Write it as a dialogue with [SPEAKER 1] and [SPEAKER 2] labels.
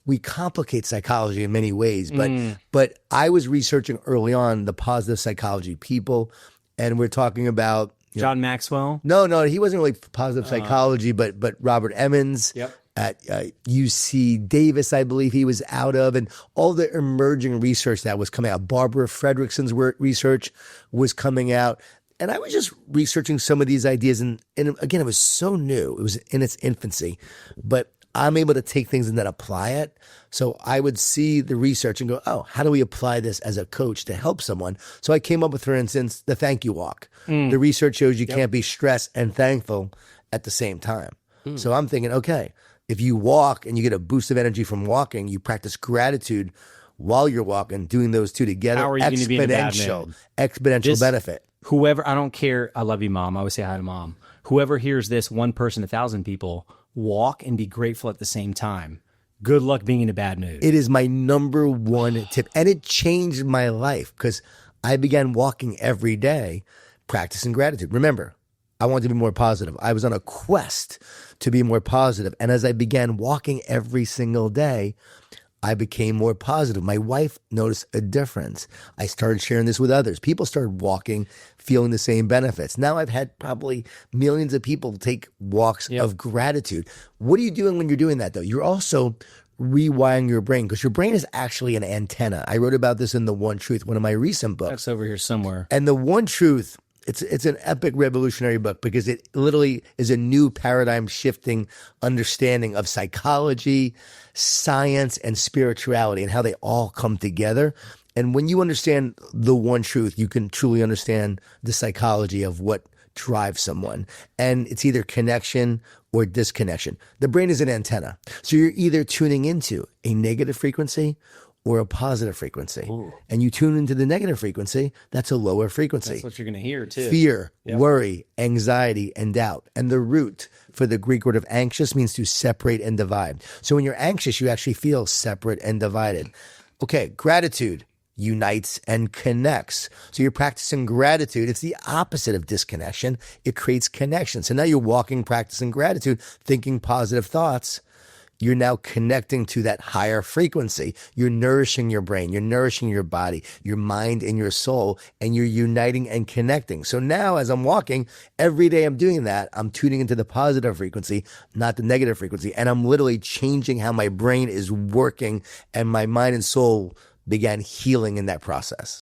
[SPEAKER 1] We complicate psychology in many ways, but I was researching early on the positive psychology people, and we're talking about
[SPEAKER 2] John Maxwell.
[SPEAKER 1] No, he wasn't really positive psychology, but Robert Emmons at UC Davis, I believe he was out of, and all the emerging research that was coming out. Barbara Fredrickson's research was coming out. And I was just researching some of these ideas. And again, it was so new. It was in its infancy. But I'm able to take things and then apply it. So I would see the research and go, oh, how do we apply this as a coach to help someone? So I came up with, for instance, the thank you walk. The research shows you can't be stressed and thankful at the same time. So I'm thinking, okay, if you walk and you get a boost of energy from walking, you practice gratitude while you're walking, doing those two together,
[SPEAKER 2] How are you going to be in a bad mood?
[SPEAKER 1] Exponential benefit.
[SPEAKER 2] Whoever, I don't care. I love you, Mom. I always say hi to Mom. Whoever hears this, one person, 1,000 people, walk and be grateful at the same time. Good luck being in a bad mood.
[SPEAKER 1] It is my number one tip. And it changed my life because I began walking every day, practicing gratitude. Remember, I wanted to be more positive. I was on a quest to be more positive. And as I began walking every single day, I became more positive. My wife noticed a difference. I started sharing this with others. People started walking, feeling the same benefits. Now I've had probably millions of people take walks of gratitude. What are you doing when you're doing that, though? You're also rewiring your brain because your brain is actually an antenna. I wrote about this in The One Truth, one of my recent books.
[SPEAKER 2] That's over here somewhere.
[SPEAKER 1] And The One Truth, it's an epic revolutionary book because it literally is a new paradigm shifting understanding of psychology, science, and spirituality and how they all come together. And when you understand the one truth, you can truly understand the psychology of what drives someone. And it's either connection or disconnection. The brain is an antenna. So you're either tuning into a negative frequency or a positive frequency. Ooh. And you tune into the negative frequency, that's a lower frequency.
[SPEAKER 2] That's what you're going to hear too.
[SPEAKER 1] Fear, worry, anxiety, and doubt. And the root for the Greek word of anxious means to separate and divide. So when you're anxious, you actually feel separate and divided. Okay, gratitude unites and connects. So you're practicing gratitude. It's the opposite of disconnection. It creates connection. So now you're walking, practicing gratitude, thinking positive thoughts. You're now connecting to that higher frequency. You're nourishing your brain. You're nourishing your body, your mind, and your soul, and you're uniting and connecting. So now as I'm walking, every day I'm doing that, I'm tuning into the positive frequency, not the negative frequency. And I'm literally changing how my brain is working and my mind and soul began healing in that process.